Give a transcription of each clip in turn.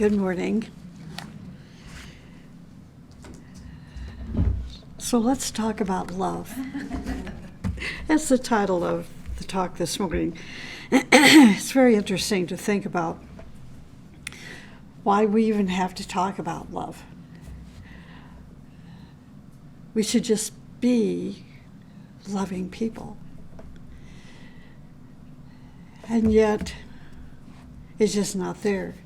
Good morning. So let's talk about love. That's the title of the talk this morning. It's very interesting to think about why we even have to talk about love. We should just be loving people. And yet, it's just not there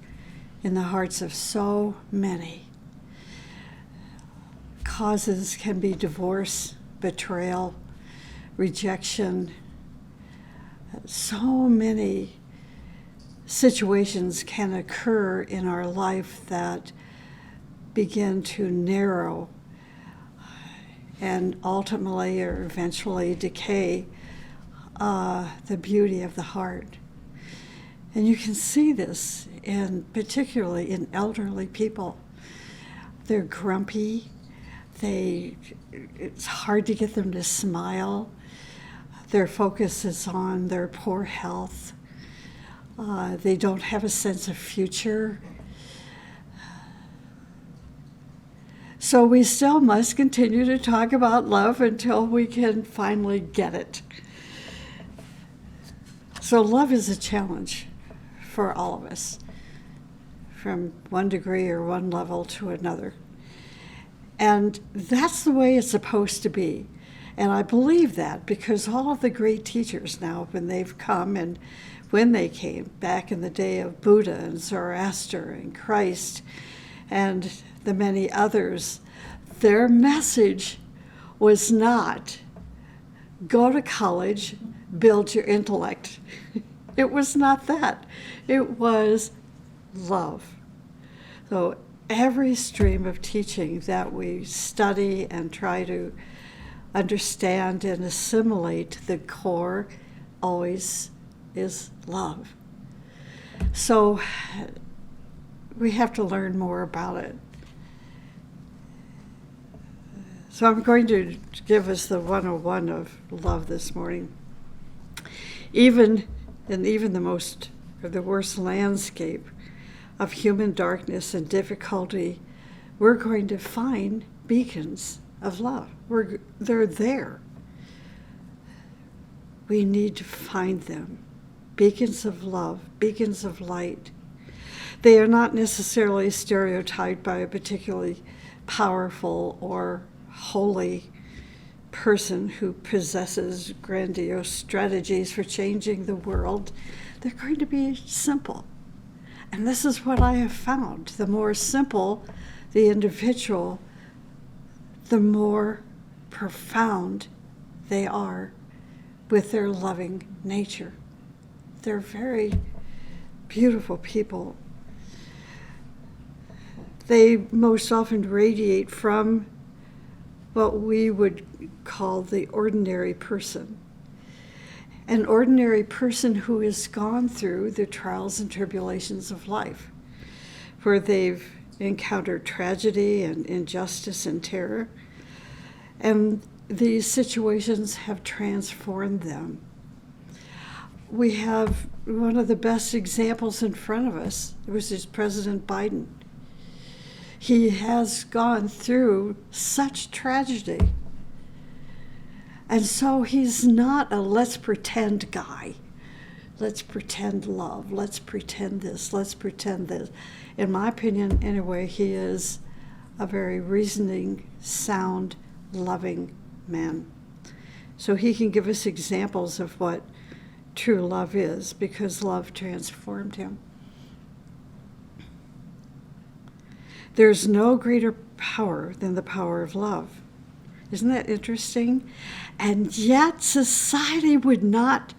in the hearts of so many. Causes can be divorce, betrayal, rejection. So many situations can occur in our life that begin to narrow and ultimately or eventually decay the beauty of the heart. And you can see this particularly in elderly people. They're grumpy. It's hard to get them to smile. Their focus is on their poor health. They don't have a sense of future. So we still must continue to talk about love until we can finally get it. So love is a challenge for all of us, from one degree or one level to another. And that's the way it's supposed to be. And I believe that because all of the great teachers now, when they've come and when they came back in the day of Buddha and Zoroaster and Christ and the many others, their message was not go to college, build your intellect. It was not that. It was love. So every stream of teaching that we study and try to understand and assimilate, the core always is love. So we have to learn more about it. So I'm going to give us the 101 of love this morning. Even the worst landscape of human darkness and difficulty, we're going to find beacons of love. They're there. We need to find them. Beacons of love, beacons of light. They are not necessarily stereotyped by a particularly powerful or holy person who possesses grandiose strategies for changing the world. They're going to be simple. And this is what I have found. The more simple the individual, the more profound they are with their loving nature. They're very beautiful people. They most often radiate from what we would call the ordinary person. An ordinary person who has gone through the trials and tribulations of life, where they've encountered tragedy and injustice and terror, and these situations have transformed them. We have one of the best examples in front of us, which is President Biden. He has gone through such tragedy. And so he's not a let's pretend guy. Let's pretend love. Let's pretend this. Let's pretend this. In my opinion, anyway, he is a very reasoning, sound, loving man. So he can give us examples of what true love is because love transformed him. There's no greater power than the power of love. Isn't that interesting? And yet society would not,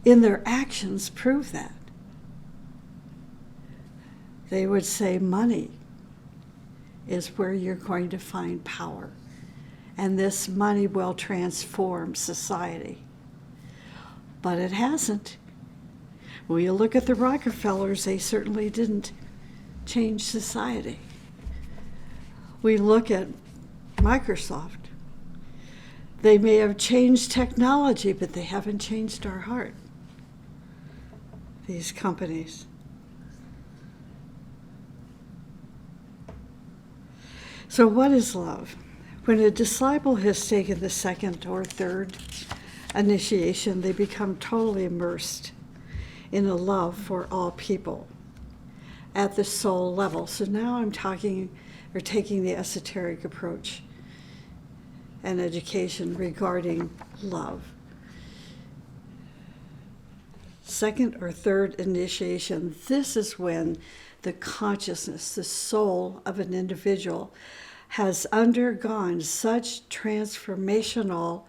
in their actions, prove that. They would say money is where you're going to find power. And this money will transform society. But it hasn't. When you look at the Rockefellers, they certainly didn't change society. We look at Microsoft. They may have changed technology, but they haven't changed our heart. These companies. So what is love? When a disciple has taken the second or third initiation, they become totally immersed in a love for all people at the soul level. So now I'm taking the esoteric approach and education regarding love. Second or third initiation, this is when the consciousness, the soul of an individual has undergone such transformational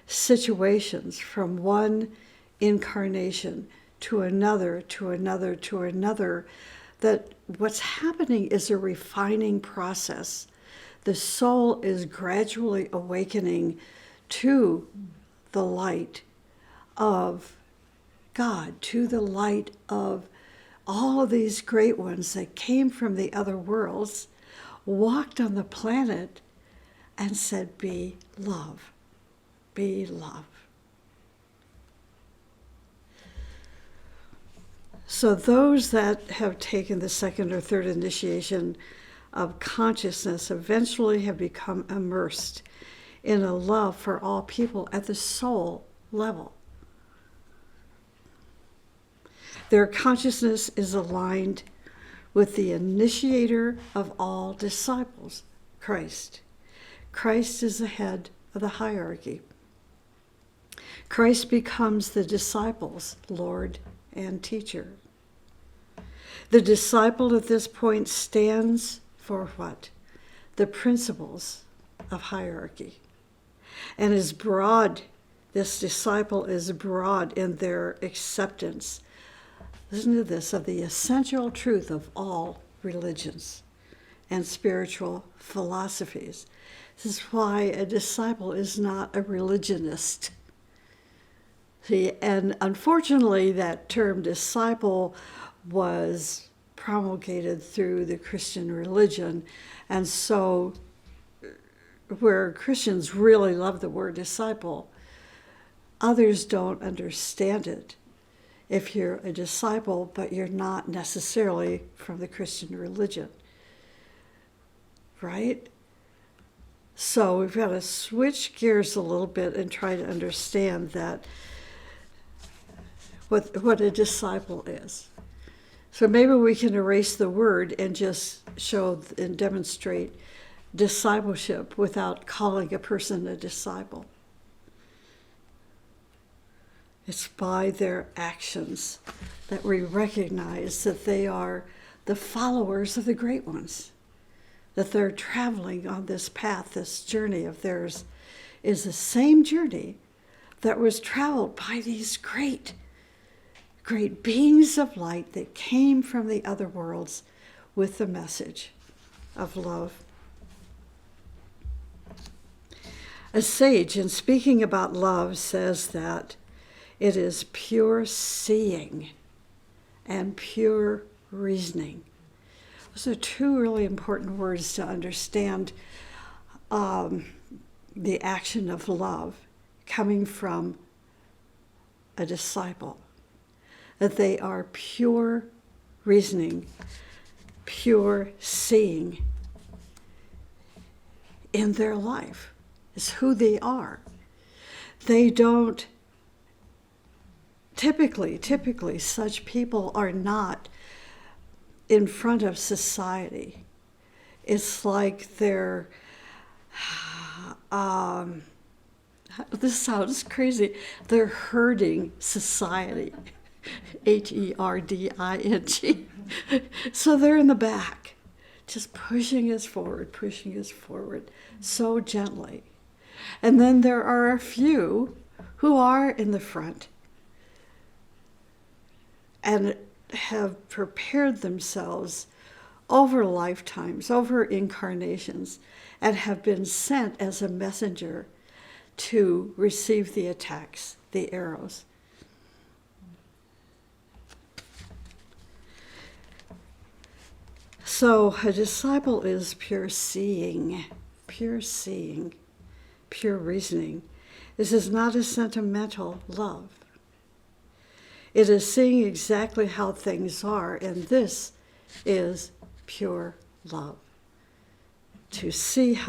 situations from one incarnation to another, to another, to another, that what's happening is a refining process. The soul is gradually awakening to the light of God, to the light of all of these great ones that came from the other worlds, walked on the planet and said, be love, be love. So those that have taken the second or third initiation of consciousness eventually have become immersed in a love for all people at the soul level. Their consciousness is aligned with the initiator of all disciples, Christ. Christ is the head of the hierarchy. Christ becomes the disciples' Lord and teacher. The disciple at this point stands for what? The principles of hierarchy. And is broad, this disciple is broad in their acceptance. Listen to this, of the essential truth of all religions and spiritual philosophies. This is why a disciple is not a religionist. See, and unfortunately, that term disciple was promulgated through the Christian religion. And so, where Christians really love the word disciple, others don't understand it. If you're a disciple, but you're not necessarily from the Christian religion, right? So we've got to switch gears a little bit and try to understand that what a disciple is. So maybe we can erase the word and just show and demonstrate discipleship without calling a person a disciple. It's by their actions that we recognize that they are the followers of the great ones, that they're traveling on this path, this journey of theirs is the same journey that was traveled by these great beings of light that came from the other worlds with the message of love. A sage, in speaking about love, says that it is pure seeing and pure reasoning. Those are two really important words to understand the action of love coming from a disciple. That they are pure reasoning, pure seeing in their life. It's who they are. They don't Typically, such people are not in front of society. It's like they're, this sounds crazy, they're herding society, herding. So they're in the back, just pushing us forward so gently. And then there are a few who are in the front and have prepared themselves over lifetimes, over incarnations, and have been sent as a messenger to receive the attacks, the arrows. So a disciple is pure seeing, pure reasoning. This is not a sentimental love. It is seeing exactly how things are, and this is pure love. to see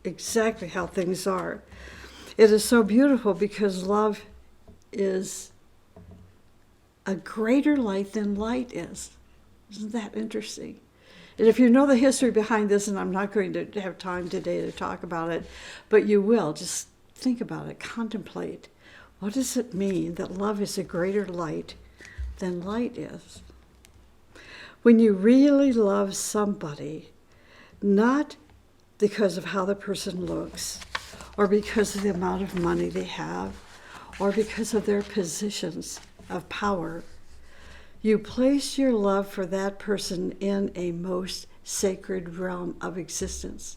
exactly how things are. It is so beautiful because love is a greater light than light is. Isn't that interesting? And if you know the history behind this, and I'm not going to have time today to talk about it, but you will, just think about it, contemplate. What does it mean that love is a greater light than light is? When you really love somebody, not because of how the person looks, or because of the amount of money they have, or because of their positions of power, you place your love for that person in a most sacred realm of existence.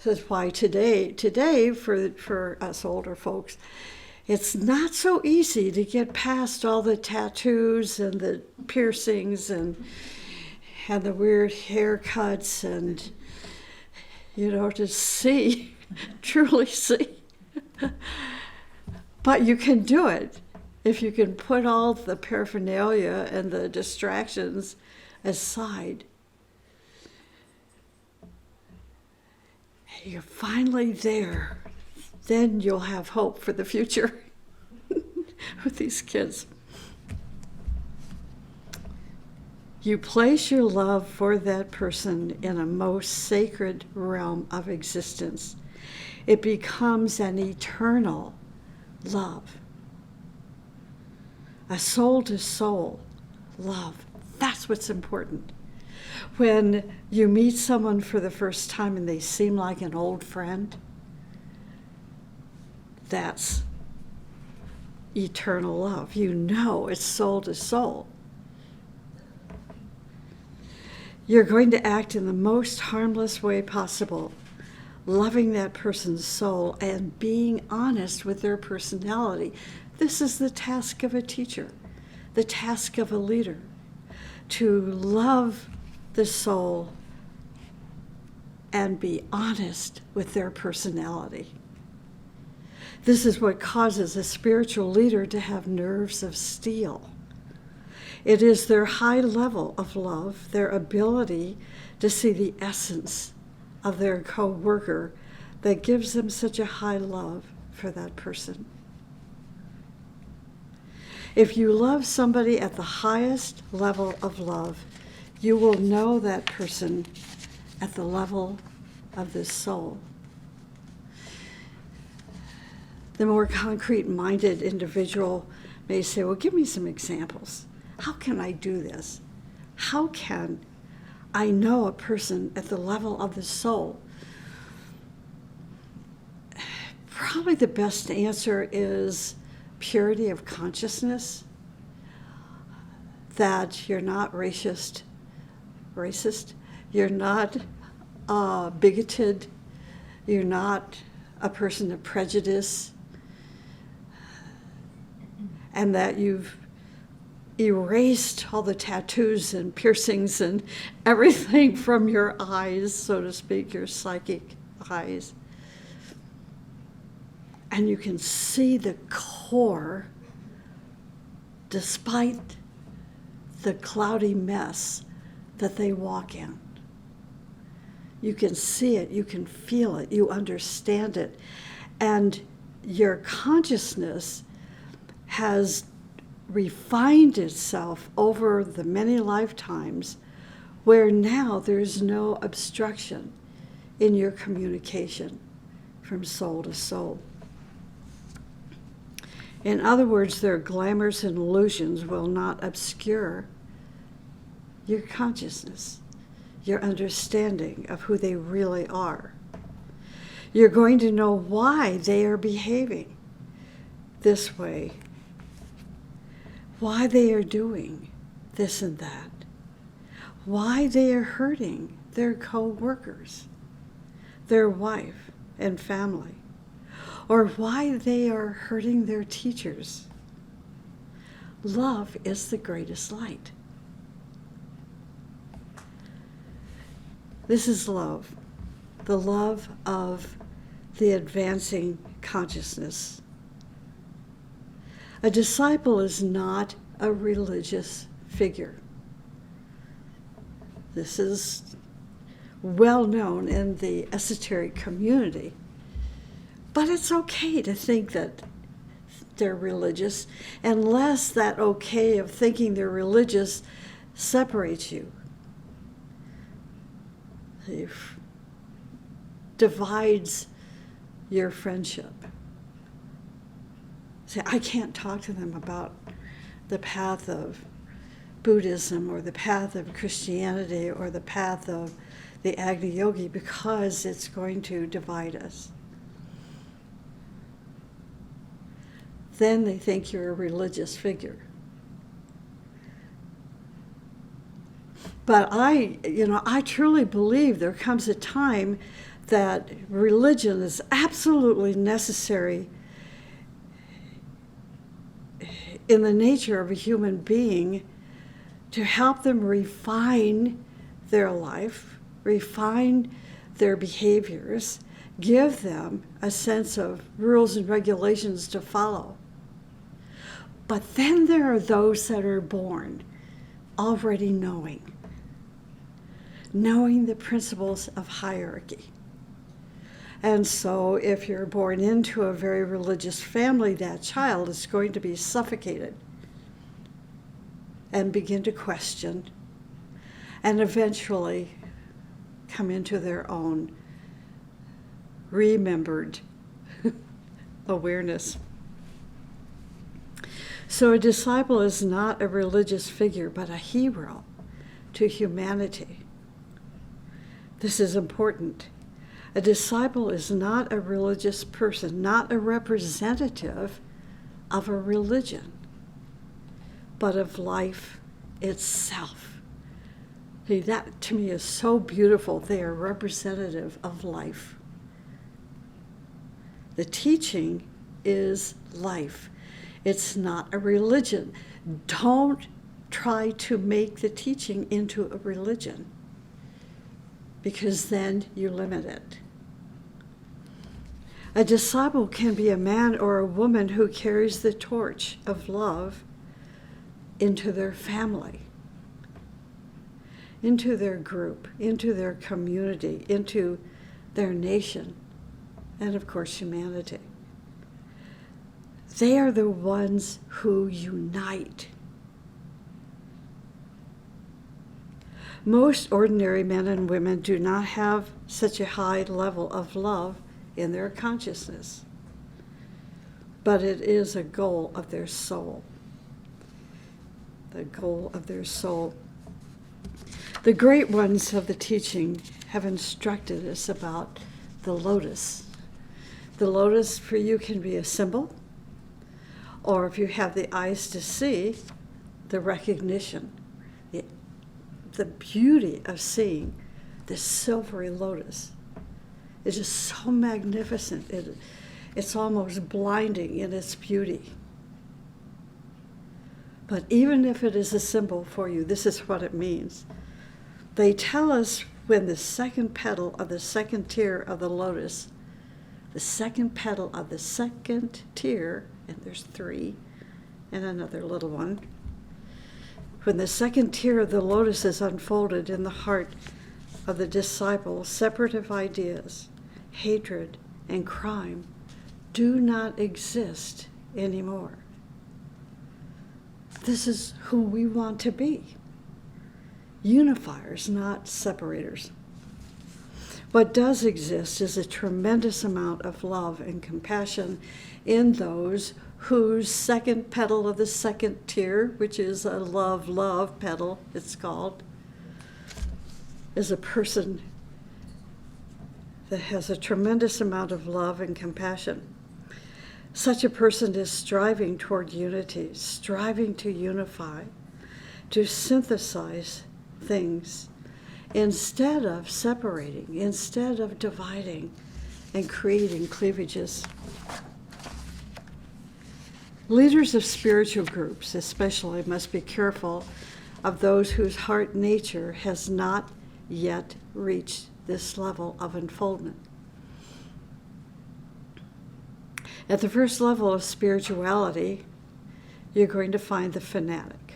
That's why today for us older folks, it's not so easy to get past all the tattoos and the piercings and the weird haircuts and, to see, truly see. But you can do it if you can put all the paraphernalia and the distractions aside. You're finally there. Then you'll have hope for the future with these kids. You place your love for that person in a most sacred realm of existence. It becomes an eternal love. A soul-to-soul love. That's what's important. When you meet someone for the first time and they seem like an old friend, that's eternal love. You know it's soul to soul. You're going to act in the most harmless way possible, loving that person's soul and being honest with their personality. This is the task of a teacher, the task of a leader, to love the soul and be honest with their personality. This is what causes a spiritual leader to have nerves of steel. It is their high level of love, their ability to see the essence of their co-worker that gives them such a high love for that person. If you love somebody at the highest level of love, you will know that person at the level of the soul. The more concrete-minded individual may say, well, give me some examples. How can I do this? How can I know a person at the level of the soul? Probably the best answer is purity of consciousness, that you're not racist, you're not bigoted, you're not a person of prejudice, and that you've erased all the tattoos and piercings and everything from your eyes, so to speak, your psychic eyes. And you can see the core despite the cloudy mess that they walk in. You can see it, you can feel it, you understand it. And your consciousness has refined itself over the many lifetimes where now there's no obstruction in your communication from soul to soul. In other words, their glamours and illusions will not obscure your consciousness, your understanding of who they really are. You're going to know why they are behaving this way, why they are doing this and that, why they are hurting their co-workers, their wife and family, or why they are hurting their teachers. Love is the greatest light. This is love, the love of the advancing consciousness. A disciple is not a religious figure. This is well known in the esoteric community. But it's okay to think that they're religious, unless that okay of thinking they're religious separates you. It divides your friendship. Say, I can't talk to them about the path of Buddhism or the path of Christianity or the path of the Agni Yogi because it's going to divide us. Then they think you're a religious figure. But I truly believe there comes a time that religion is absolutely necessary in the nature of a human being to help them refine their life, refine their behaviors, give them a sense of rules and regulations to follow. But then there are those that are born already knowing the principles of hierarchy. And so if you're born into a very religious family, that child is going to be suffocated and begin to question and eventually come into their own remembered awareness. So a disciple is not a religious figure, but a hero to humanity. This is important. A disciple is not a religious person, not a representative of a religion, but of life itself. See, that to me is so beautiful. They are representative of life. The teaching is life. It's not a religion. Don't try to make the teaching into a religion, because then you limit it. A disciple can be a man or a woman who carries the torch of love into their family, into their group, into their community, into their nation, and of course humanity. They are the ones who unite. Most ordinary men and women do not have such a high level of love in their consciousness, but it is a goal of their soul. The goal of their soul. The great ones of the teaching have instructed us about the lotus. The lotus for you can be a symbol, or if you have the eyes to see, the recognition, the beauty of seeing this silvery lotus is just so magnificent. It's almost blinding in its beauty. But even if it is a symbol for you, this is what it means. They tell us when the second petal of the second tier of the lotus, the second petal of the second tier, and there's 3, and another little one, when the second tier of the lotus is unfolded in the heart of the disciple, separative ideas, hatred, and crime do not exist anymore. This is who we want to be. Unifiers, not separators. What does exist is a tremendous amount of love and compassion in those whose second petal of the second tier, which is a love petal, it's called, is a person that has a tremendous amount of love and compassion. Such a person is striving toward unity, striving to unify, to synthesize things, instead of separating, instead of dividing and creating cleavages. Leaders of spiritual groups especially must be careful of those whose heart nature has not yet reached this level of unfoldment. At the first level of spirituality, you're going to find the fanatic,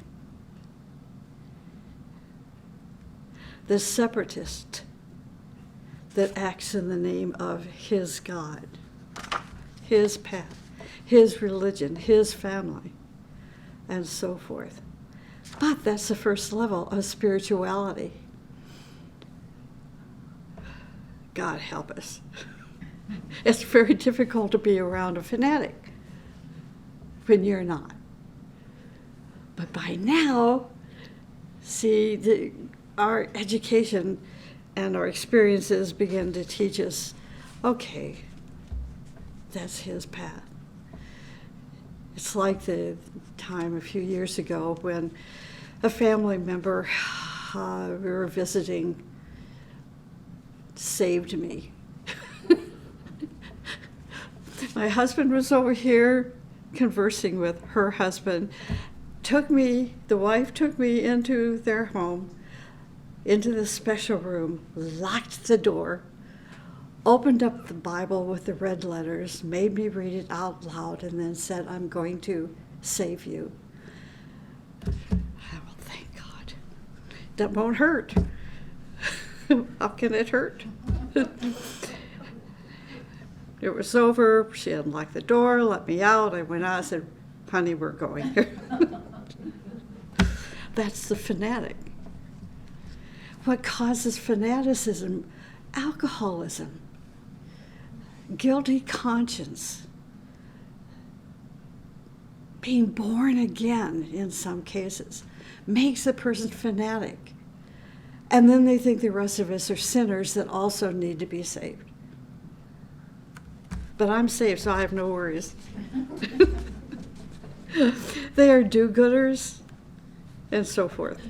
the separatist, that acts in the name of his God, his path, his religion, his family, and so forth. But that's the first level of spirituality. God help us. It's very difficult to be around a fanatic when you're not. But by now, see, our education and our experiences begin to teach us, okay, that's his path. It's like the time a few years ago when a family member we were visiting saved me. My husband was over here conversing with her husband, the wife took me into their home, into the special room, locked the door, opened up the Bible with the red letters, made me read it out loud, and then said, I'm going to save you. Well, thank God. That won't hurt. How can it hurt? It was over. She unlocked the door, let me out. I went out. I said, honey, we're going. That's the fanatic. What causes fanaticism? Alcoholism, guilty conscience, being born again in some cases, makes a person fanatic. And then they think the rest of us are sinners that also need to be saved. But I'm saved, so I have no worries. They are do-gooders and so forth.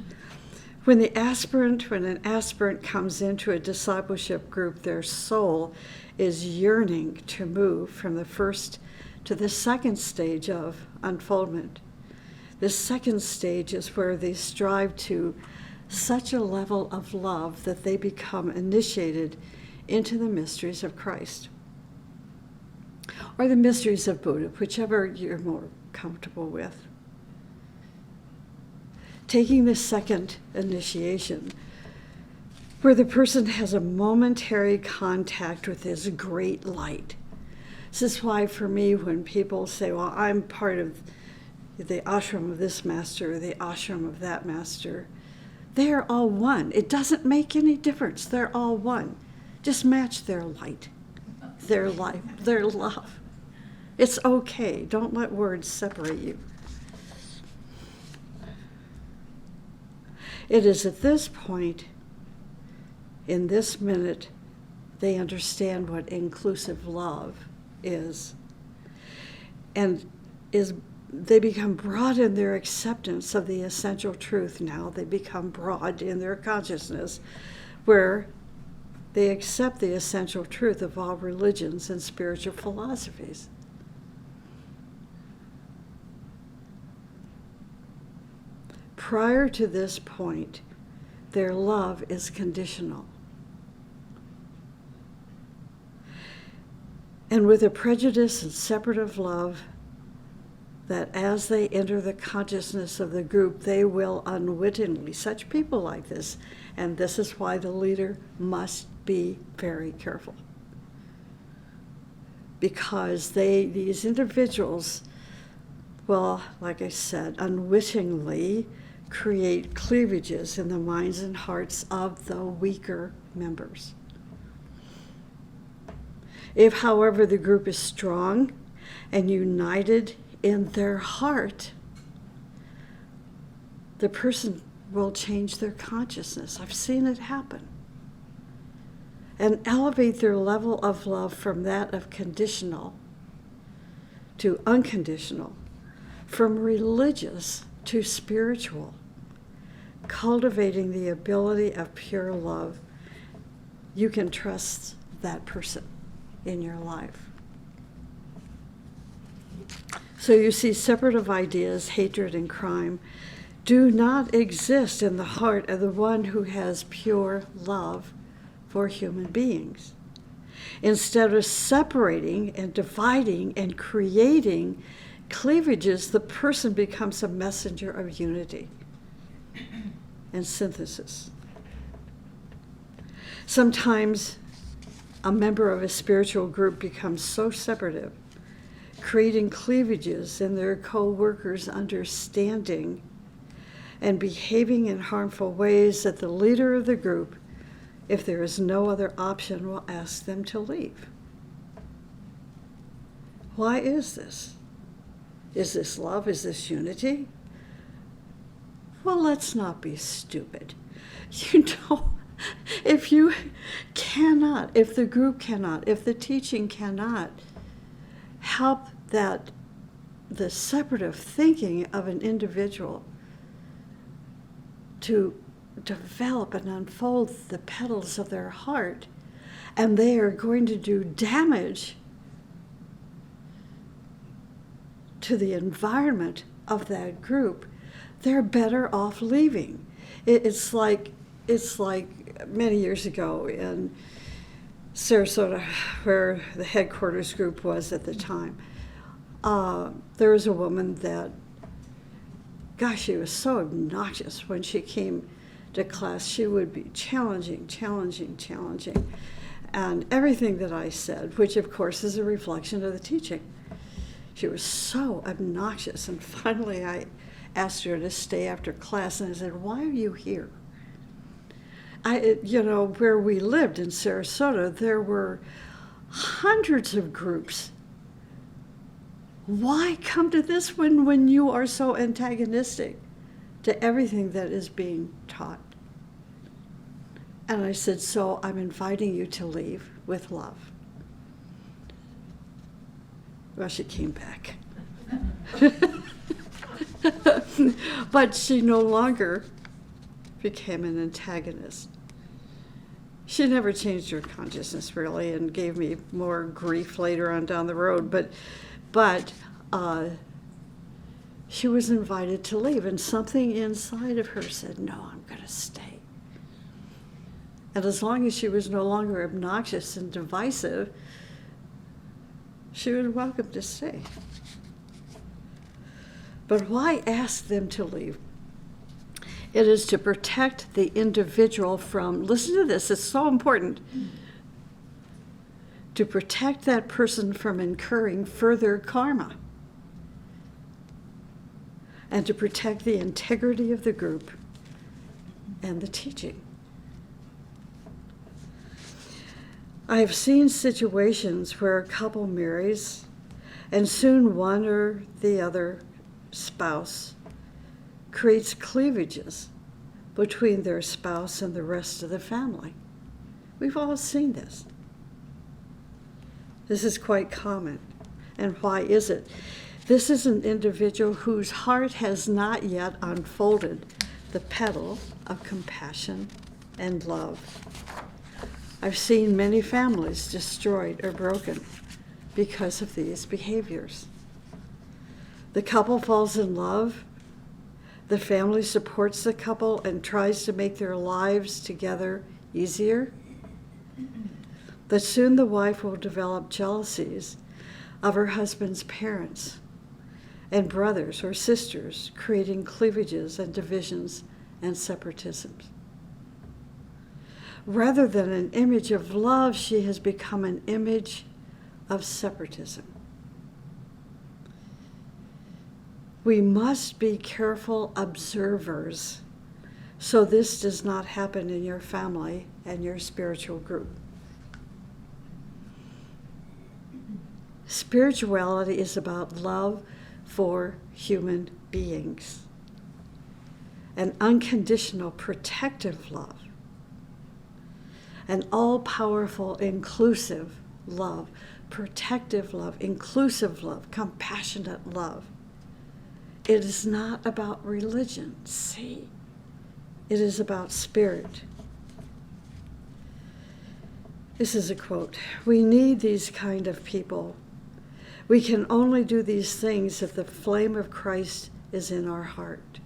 When an aspirant comes into a discipleship group, their soul is yearning to move from the first to the second stage of unfoldment. The second stage is where they strive to such a level of love that they become initiated into the mysteries of Christ, or the mysteries of Buddha, whichever you're more comfortable with. Taking the second initiation, where the person has a momentary contact with this great light. This is why, for me, when people say, well, I'm part of the ashram of this master or the ashram of that master, they are all one. It doesn't make any difference. They're all one. Just match their light, their life, their love. It's okay. Don't let words separate you. It is at this point, in this minute, they understand what inclusive love is. And they become broad in their acceptance of the essential truth now. They become broad in their consciousness, where they accept the essential truth of all religions and spiritual philosophies. Prior to this point, their love is conditional. And with a prejudice and separative love, that as they enter the consciousness of the group, they will unwittingly, such people like this, and this is why the leader must be very careful. Because these individuals will, like I said, unwittingly create cleavages in the minds and hearts of the weaker members. If, however, the group is strong and united in their heart, the person will change their consciousness. I've seen it happen. And elevate their level of love from that of conditional to unconditional, from religious to spiritual, cultivating the ability of pure love. You can trust that person in your life. So you see, separative ideas, hatred and crime, do not exist in the heart of the one who has pure love for human beings. Instead of separating and dividing and creating cleavages, the person becomes a messenger of unity and synthesis. Sometimes a member of a spiritual group becomes so separative, creating cleavages in their co-workers' understanding and behaving in harmful ways, that the leader of the group, if there is no other option, will ask them to leave. Why is this? Is this love? Is this unity? Well, let's not be stupid. You know, if you cannot, if the group cannot, if the teaching cannot help that the separative thinking of an individual to develop and unfold the petals of their heart, and they are going to do damage to the environment of that group, they're better off leaving. It's like many years ago in Sarasota, where the headquarters group was at the time. There was a woman that, gosh, she was so obnoxious when she came to class. She would be challenging. And everything that I said, which of course is a reflection of the teaching. She was so obnoxious, and finally I asked her to stay after class, and I said, "Why are you here?" Where we lived in Sarasota, there were hundreds of groups. Why come to this one when you are so antagonistic to everything that is being taught? And I said, "So I'm inviting you to leave with love." Well, she came back. But she no longer became an antagonist. She never changed her consciousness, really, and gave me more grief later on down the road. But she was invited to leave, and something inside of her said, "No, I'm going to stay." And as long as she was no longer obnoxious and divisive, she was welcome to stay. But why ask them to leave? It is to protect the individual from, listen to this, it's so important, to protect that person from incurring further karma, and to protect the integrity of the group and the teaching. I have seen situations where a couple marries, and soon one or the other spouse creates cleavages between their spouse and the rest of the family. We've all seen this. This is quite common. And why is it? This is an individual whose heart has not yet unfolded the petal of compassion and love. I've seen many families destroyed or broken because of these behaviors. The couple falls in love. The family supports the couple and tries to make their lives together easier. But soon the wife will develop jealousies of her husband's parents and brothers or sisters, creating cleavages and divisions and separatisms. Rather than an image of love, she has become an image of separatism. We must be careful observers so this does not happen in your family and your spiritual group. Spirituality is about love for human beings, an unconditional protective love, an all-powerful inclusive love, protective love, inclusive love, compassionate love. It is not about religion, see? It is about spirit. This is a quote. We need these kind of people. We can only do these things if the flame of Christ is in our heart.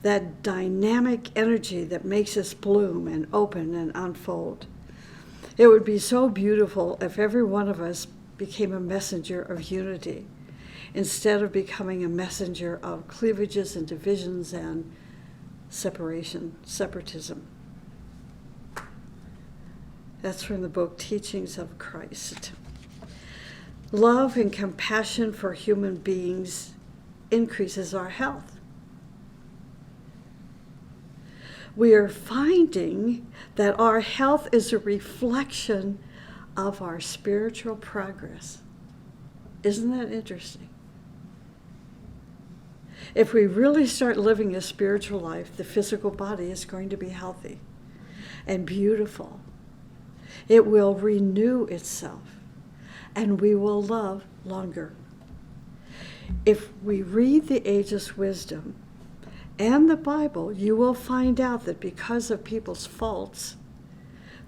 That dynamic energy that makes us bloom and open and unfold. It would be so beautiful if every one of us became a messenger of unity, instead of becoming a messenger of cleavages and divisions and separatism. That's from the book Teachings of Christ. Love and compassion for human beings increases our health. We are finding that our health is a reflection of our spiritual progress. Isn't that interesting? If we really start living a spiritual life, the physical body is going to be healthy and beautiful. It will renew itself, and we will love longer. If we read the Ageless Wisdom and the Bible, you will find out that because of people's faults,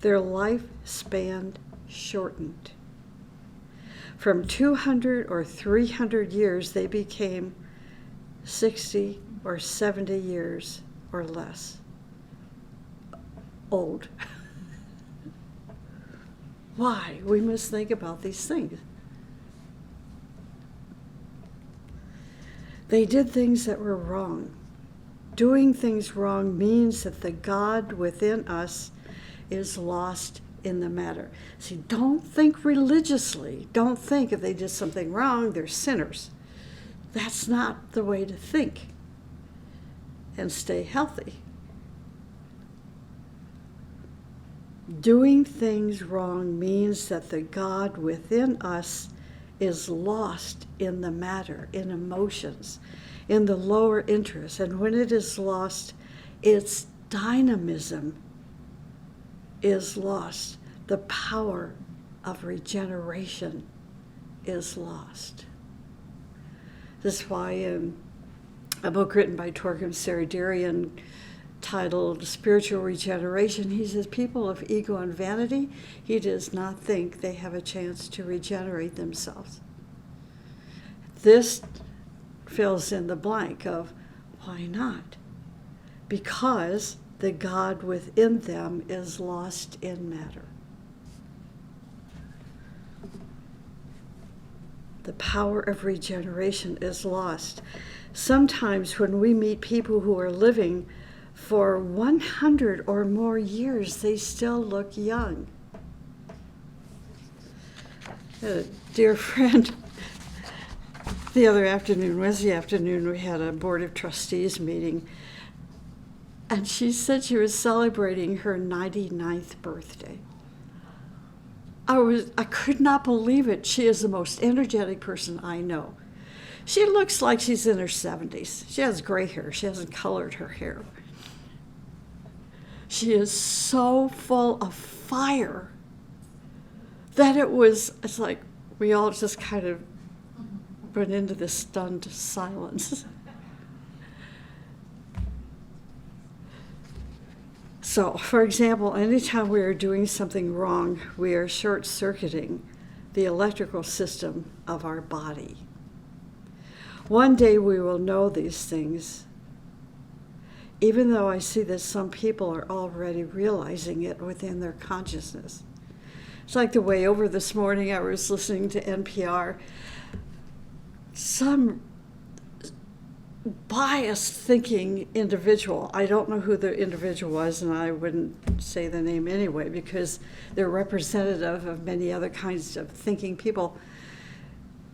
their lifespan shortened. From 200 or 300 years, they became 60 or 70 years or less old. Why? We must think about these things. They did things that were wrong. Doing things wrong means that the God within us is lost in the matter. See, don't think religiously. Don't think if they did something wrong, they're sinners. That's not the way to think and stay healthy. Doing things wrong means that the God within us is lost in the matter, in emotions, in the lower interests. And when it is lost, its dynamism is lost. The power of regeneration is lost. This is why in a book written by Torgrim Saradarian titled Spiritual Regeneration, he says people of ego and vanity, he does not think they have a chance to regenerate themselves. This fills in the blank of why not? Because the God within them is lost in matter. The power of regeneration is lost. Sometimes when we meet people who are living for 100 or more years, they still look young. A dear friend, the other afternoon, Wednesday afternoon, we had a Board of Trustees meeting, and she said she was celebrating her 99th birthday. I could not believe it. She is the most energetic person I know. She looks like she's in her 70s. She has gray hair. She hasn't colored her hair. She is so full of fire that it's like we all just kind of went into this stunned silence. So, for example, anytime we are doing something wrong, we are short-circuiting the electrical system of our body. One day we will know these things, even though I see that some people are already realizing it within their consciousness. It's like the way over this morning I was listening to NPR. Some biased thinking individual, I don't know who the individual was, and I wouldn't say the name anyway because they're representative of many other kinds of thinking people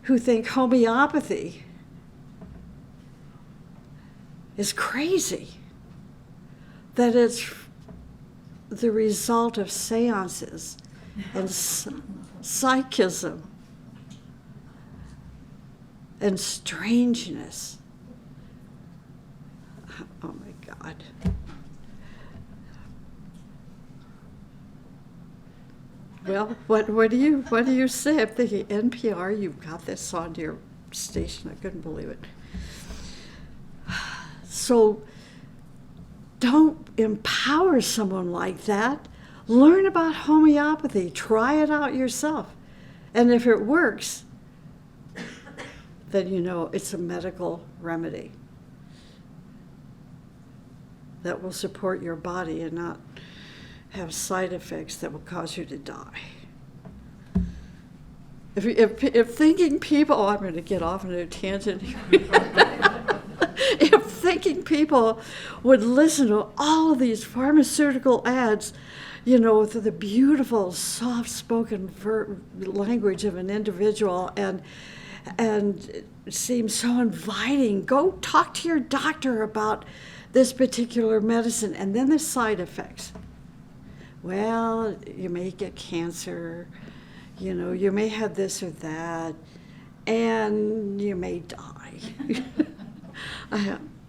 who think homeopathy is crazy, that it's the result of seances and psychism and strangeness. Oh my God. Well, what do you say? I'm thinking NPR, you've got this on your station. I couldn't believe it. So don't empower someone like that. Learn about homeopathy. Try it out yourself. And if it works, then you know it's a medical remedy that will support your body and not have side effects that will cause you to die. If thinking people, I'm going to get off on a tangent. If thinking people would listen to all of these pharmaceutical ads, with the beautiful, soft-spoken language of an individual, and it seems so inviting. Go talk to your doctor about this particular medicine, and then the side effects. Well, you may get cancer, you may have this or that, and you may die.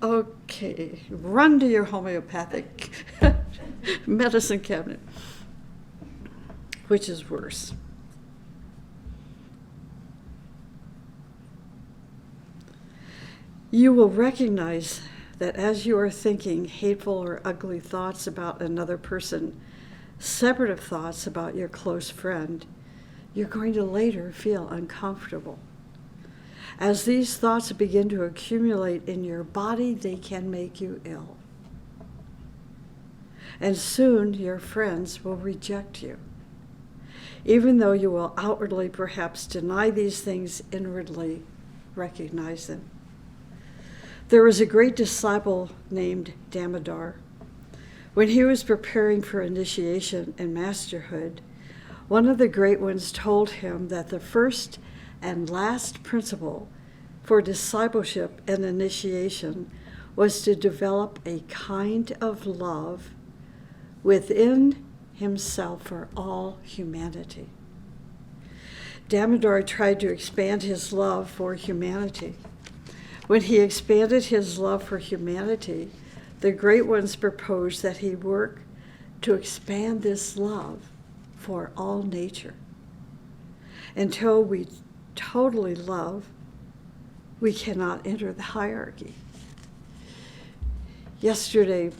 Okay, run to your homeopathic medicine cabinet. Which is worse? You will recognize that as you are thinking hateful or ugly thoughts about another person, separate of thoughts about your close friend, you're going to later feel uncomfortable. As these thoughts begin to accumulate in your body, they can make you ill. And soon your friends will reject you. Even though you will outwardly perhaps deny these things, inwardly recognize them. There was a great disciple named Damodar. When he was preparing for initiation and masterhood, one of the great ones told him that the first and last principle for discipleship and initiation was to develop a kind of love within himself for all humanity. Damodar tried to expand his love for humanity. When he expanded his love for humanity, the great ones proposed that he work to expand this love for all nature. Until we totally love, we cannot enter the hierarchy. Yesterday,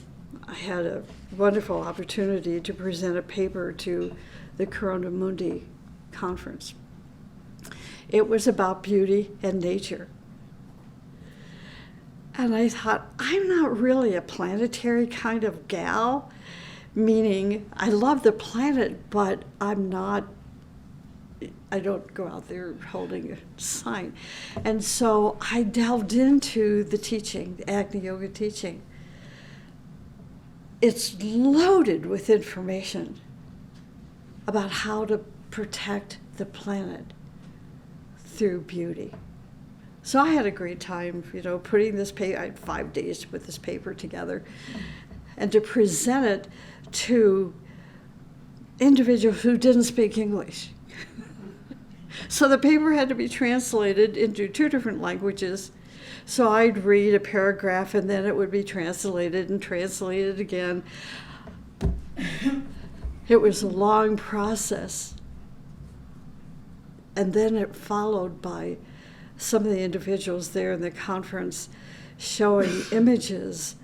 I had a wonderful opportunity to present a paper to the Corona Mundi conference. It was about beauty and nature. And I thought, I'm not really a planetary kind of gal, meaning I love the planet, but I don't go out there holding a sign. And so I delved into the teaching, the Agni Yoga teaching. It's loaded with information about how to protect the planet through beauty. So I had a great time, putting this paper. I had 5 days to put this paper together and to present it to individuals who didn't speak English. So the paper had to be translated into 2 different languages. So I'd read a paragraph and then it would be translated and translated again. It was a long process. And then it followed by some of the individuals there in the conference showing images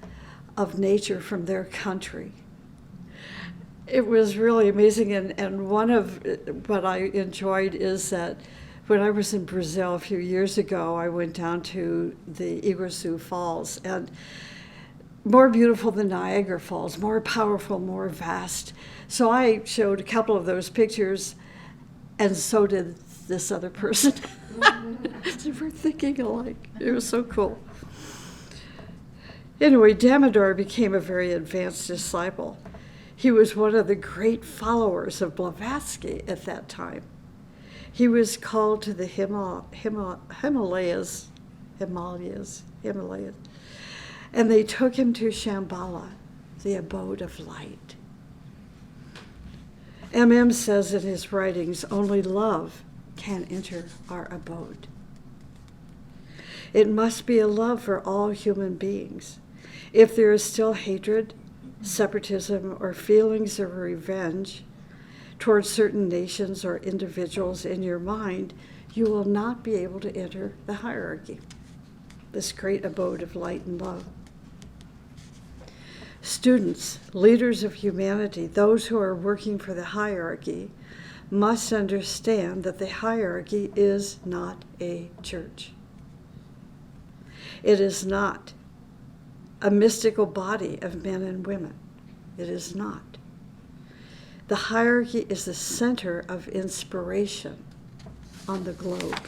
of nature from their country. It was really amazing, and one of what I enjoyed is that when I was in Brazil a few years ago, I went down to the Iguazu Falls, and more beautiful than Niagara Falls, more powerful, more vast. So I showed a couple of those pictures, and so did this other person. So we're thinking alike. It was so cool. Anyway, Damodar became a very advanced disciple. He was one of the great followers of Blavatsky at that time. He was called to the Himalayas, and they took him to Shambhala, the abode of light. MM says in his writings, only love can enter our abode. It must be a love for all human beings. If there is still hatred, separatism, or feelings of revenge towards certain nations or individuals in your mind, you will not be able to enter the hierarchy, this great abode of light and love. Students, leaders of humanity, those who are working for the hierarchy, must understand that the hierarchy is not a church. It is not a mystical body of men and women. It is not. The hierarchy is the center of inspiration on the globe.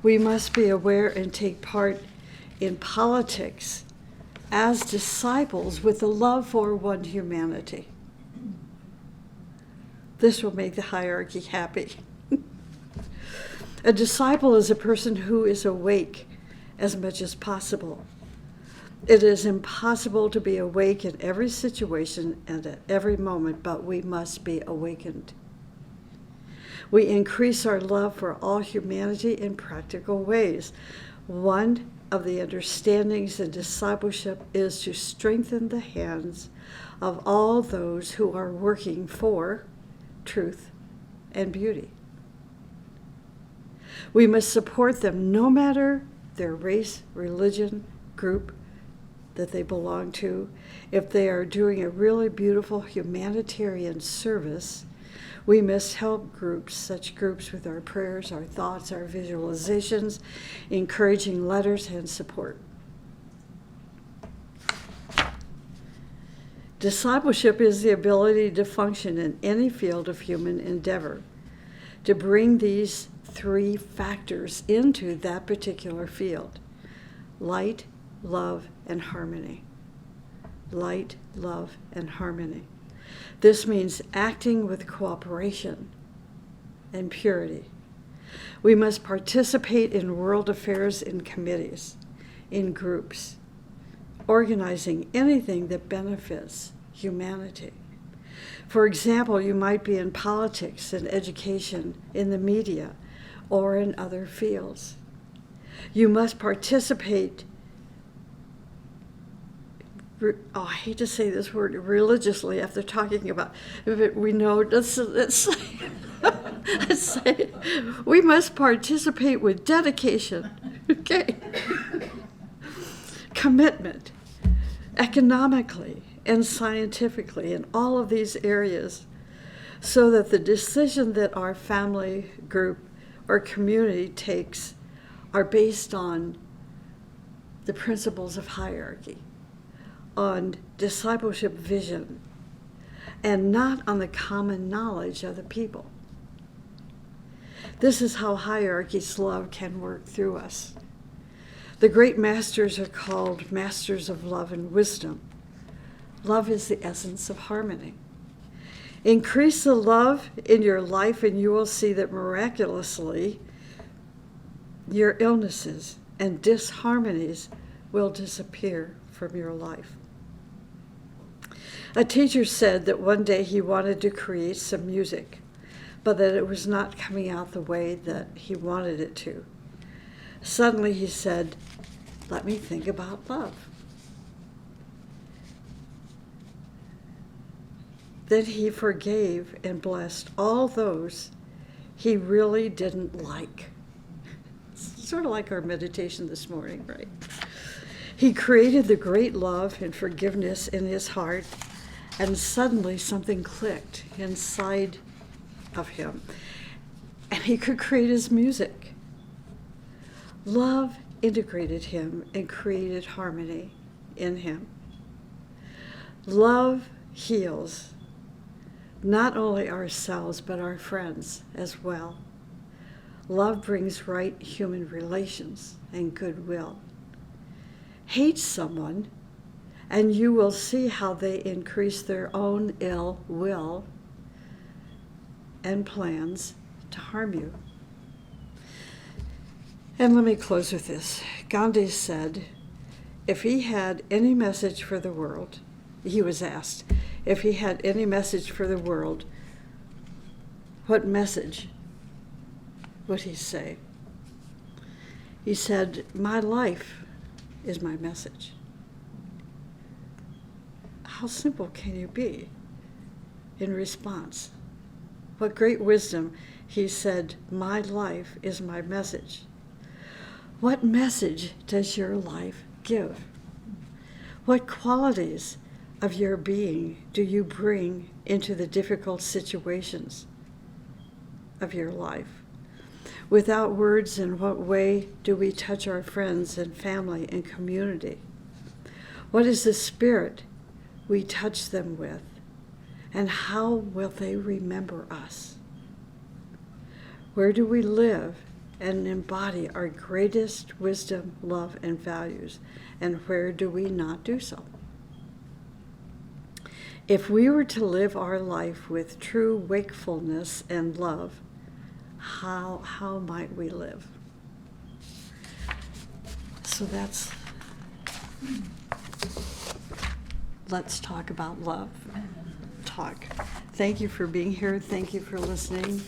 We must be aware and take part in politics as disciples with a love for one humanity. This will make the hierarchy happy. A disciple is a person who is awake as much as possible. It is impossible to be awake in every situation and at every moment, but we must be awakened. We increase our love for all humanity in practical ways. One of the understandings in discipleship is to strengthen the hands of all those who are working for truth and beauty. We must support them no matter their race, religion, group that they belong to. If they are doing a really beautiful humanitarian service, we must help such groups with our prayers, our thoughts, our visualizations, encouraging letters, and support. Discipleship is the ability to function in any field of human endeavor, to bring these three factors into that particular field: light, love, and harmony. Light, love, and harmony. This means acting with cooperation and purity. We must participate in world affairs in committees, in groups, organizing anything that benefits humanity. For example, you might be in politics, in education, in the media, or in other fields. You must participate, I hate to say this word, religiously after talking about it. We know, let's say, we must participate with dedication, okay? Commitment, economically and scientifically in all of these areas, so that the decision that our family, group, or community takes are based on the principles of hierarchy, on discipleship vision, and not on the common knowledge of the people. This is how hierarchy's love can work through us. The great masters are called masters of love and wisdom. Love is the essence of harmony. Increase the love in your life and you will see that miraculously your illnesses and disharmonies will disappear from your life. A teacher said that one day he wanted to create some music, but that it was not coming out the way that he wanted it to. Suddenly he said, "Let me think about love." Then he forgave and blessed all those he really didn't like. It's sort of like our meditation this morning, right? He created the great love and forgiveness in his heart, and suddenly something clicked inside of him, and he could create his music. Love integrated him and created harmony in him. Love heals not only ourselves, but our friends as well. Love brings right human relations and goodwill. Hate someone, and you will see how they increase their own ill will and plans to harm you. And let me close with this. Gandhi said, if he had any message for the world, he was asked, if he had any message for the world, what message would he say? He said, my life is my message. How simple can you be in response? What great wisdom. He said, my life is my message. What message does your life give? What qualities of your being do you bring into the difficult situations of your life? Without words, in what way do we touch our friends and family and community? What is the spirit we touch them with? And how will they remember us? Where do we live and embody our greatest wisdom, love, and values? And where do we not do so? If we were to live our life with true wakefulness and love, how might we live? So let's talk about love. Talk. Thank you for being here. Thank you for listening.